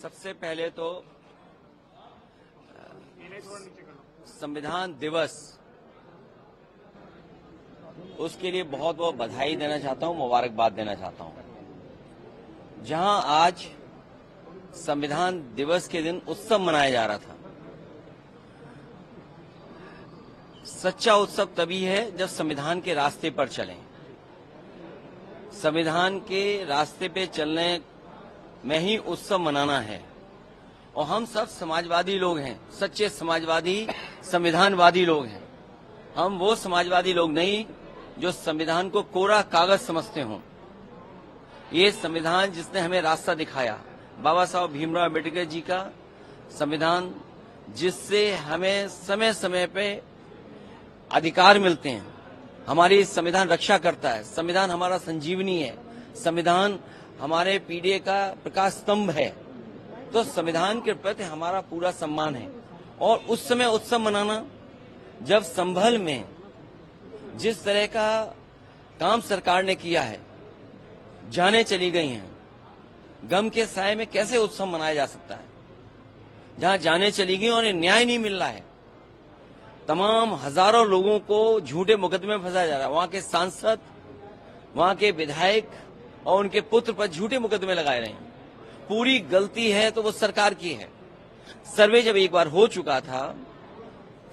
सबसे पहले तो संविधान दिवस, उसके लिए बहुत बहुत बधाई देना चाहता हूं, मुबारकबाद देना चाहता हूं। जहां आज संविधान दिवस के दिन उत्सव मनाया जा रहा था, सच्चा उत्सव तभी है जब संविधान के रास्ते पर चलें। संविधान के रास्ते पे चलने में ही उत्सव मनाना है। और हम सब समाजवादी लोग हैं, सच्चे समाजवादी, संविधानवादी लोग हैं। हम वो समाजवादी लोग नहीं जो संविधान को कोरा कागज समझते हों। ये संविधान जिसने हमें रास्ता दिखाया, बाबा साहब भीमराव अम्बेडकर जी का संविधान, जिससे हमें समय समय पे अधिकार मिलते हैं। हमारी संविधान रक्षा करता है। संविधान हमारा संजीवनी है। संविधान हमारे पीढ़ी का प्रकाश स्तंभ है। तो संविधान के प्रति हमारा पूरा सम्मान है। और उस समय उत्सव मनाना, जब संभल में जिस तरह का काम सरकार ने किया है, जाने चली गई हैं, गम के साए में कैसे उत्सव मनाया जा सकता है? जहां जाने चली गई और न्याय नहीं मिल रहा है, तमाम हजारों लोगों को झूठे मुकदमे में फंसाया जा रहा है। वहां के सांसद, वहां के विधायक और उनके पुत्र पर झूठे मुकदमे लगाए रहे हैं। पूरी गलती है तो वो सरकार की है। सर्वे जब एक बार हो चुका था,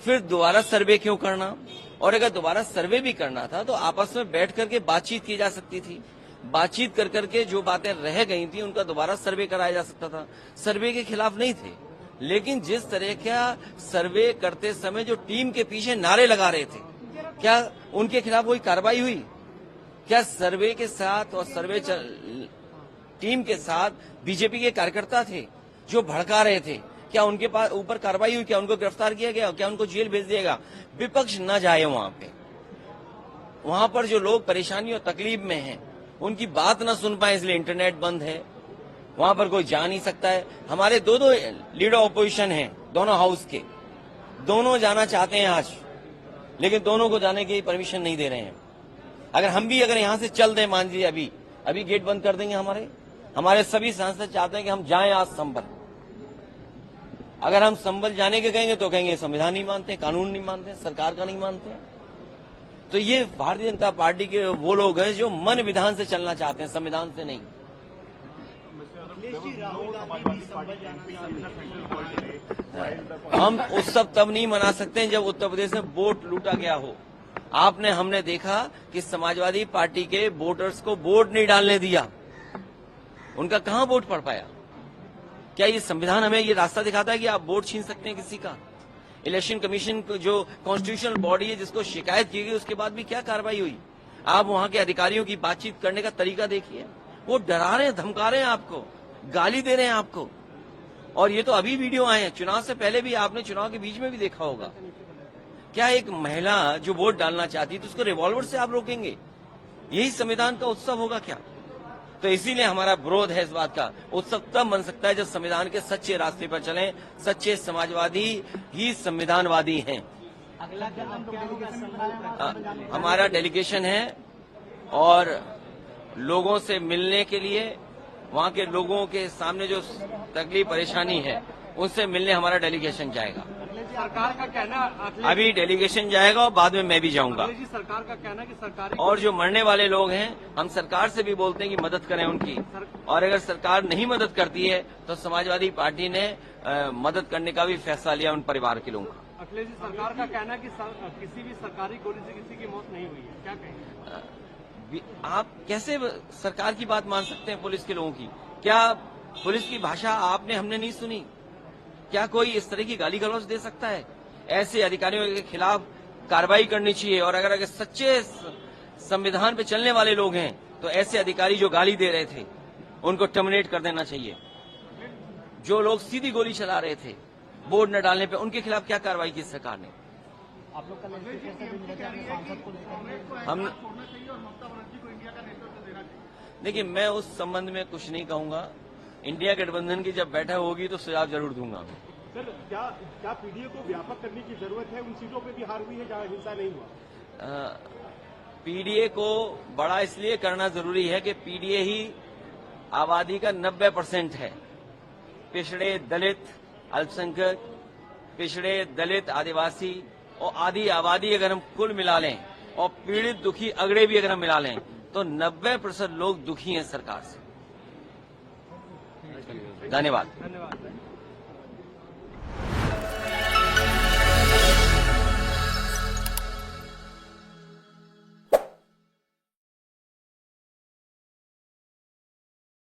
फिर दोबारा सर्वे क्यों करना? और अगर दोबारा सर्वे भी करना था तो आपस में बैठ करके बातचीत की जा सकती थी। बातचीत कर करके जो बातें रह गई थी उनका दोबारा सर्वे कराया जा सकता था। सर्वे के खिलाफ नहीं थे, लेकिन जिस तरह का सर्वे करते समय जो टीम के पीछे नारे लगा रहे थे, क्या उनके खिलाफ कोई कार्रवाई हुई? क्या सर्वे के साथ और सर्वे टीम के साथ बीजेपी के कार्यकर्ता थे जो भड़का रहे थे? क्या उनके पास ऊपर कार्रवाई हुई? क्या उनको गिरफ्तार किया गया? क्या उनको जेल भेज दिया गया? विपक्ष न जाए वहां पे। वहां पर जो लोग परेशानी और तकलीफ में हैं, उनकी बात न सुन पाए, इसलिए इंटरनेट बंद है। वहां पर कोई जा नहीं सकता है। हमारे दो लीडर ऑपोजिशन हैं, दोनों हाउस के, दोनों जाना चाहते हैं आज, लेकिन दोनों को जाने की परमिशन नहीं दे रहे हैं। अगर हम भी यहां से चल दें, मान लीजिए अभी गेट बंद कर देंगे, हमारे सभी सांसद चाहते हैं कि हम जाएं आज संभल। अगर हम संभल जाने के कहेंगे तो कहेंगे संविधान नहीं मानते, कानून नहीं मानते, सरकार का नहीं मानते। तो ये भारतीय जनता पार्टी के वो लोग हैं जो मन विधान से चलना चाहते हैं, संविधान से नहीं। हम उत्सव तब नहीं मना सकते जब उत्तर प्रदेश में वोट लूटा गया हो। हमने देखा कि समाजवादी पार्टी के वोटर्स को वोट नहीं डालने दिया। उनका कहां वोट पड़ पाया? क्या ये संविधान हमें ये रास्ता दिखाता है कि आप वोट छीन सकते हैं किसी का? इलेक्शन कमीशन जो कॉन्स्टिट्यूशनल बॉडी है, जिसको शिकायत की गई, उसके बाद भी क्या कार्रवाई हुई? आप वहां के अधिकारियों की बातचीत करने का तरीका देखिए। वो डरा रहे हैं, धमका रहे हैं आपको, गाली दे रहे हैं आपको। और ये तो अभी वीडियो आए हैं, चुनाव से पहले भी आपने चुनाव के बीच में भी देखा होगा। क्या एक महिला जो वोट डालना चाहती है तो उसको रिवॉल्वर से आप रोकेंगे? यही संविधान का उत्सव होगा क्या? तो इसीलिए हमारा विरोध है इस बात का। उत्सव तब बन सकता है जब संविधान के सच्चे रास्ते पर चलें। सच्चे समाजवादी ही संविधानवादी हैं। हमारा डेलीगेशन है और लोगों से मिलने के लिए, वहां के लोगों के सामने जो तकलीफ परेशानी है उनसे मिलने हमारा डेलीगेशन जाएगा। सरकार का कहना, अभी डेलीगेशन जाएगा और बाद में मैं भी जाऊंगा। सरकार का कहना कि सरकार और जो मरने वाले लोग हैं, हम सरकार से भी बोलते हैं कि मदद करें उनकी। और अगर सरकार नहीं मदद करती है तो समाजवादी पार्टी ने मदद करने का भी फैसला लिया उन परिवार के लोगों का। अखिलेश जी, सरकार का कहना कि किसी भी सरकारी गोली से किसी की मौत नहीं हुई है, क्या कहेंगे? आप कैसे सरकार की बात मान सकते हैं पुलिस के लोगों की? क्या पुलिस की भाषा हमने नहीं सुनी? क्या कोई इस तरह की गाली गलौज दे सकता है? ऐसे अधिकारियों के खिलाफ कार्रवाई करनी चाहिए। और अगर सच्चे संविधान पे चलने वाले लोग हैं तो ऐसे अधिकारी जो गाली दे रहे थे उनको टर्मिनेट कर देना चाहिए। जो लोग सीधी गोली चला रहे थे वोट न डालने पे, उनके खिलाफ क्या कार्रवाई की सरकार ने? आप लोग कल सांसद को लेकर हम देखिए, मैं उस संबंध में कुछ नहीं कहूंगा। इंडिया गठबंधन की जब बैठक होगी तो सुझाव जरूर दूंगा। सर, क्या पीडीए को व्यापक करने की जरूरत है? उन सीटों पे भी हार हुई है जहां हिंसा नहीं हुआ। पीडीए को बड़ा इसलिए करना जरूरी है कि पीडीए ही आबादी का 90% है। पिछड़े दलित, अल्पसंख्यक, पिछड़े दलित, आदिवासी और आदि आबादी अगर हम कुल मिला लें और पीड़ित दुखी अगड़े भी अगर हम मिला लें तो 90% लोग दुखी हैं सरकार से। धन्यवाद।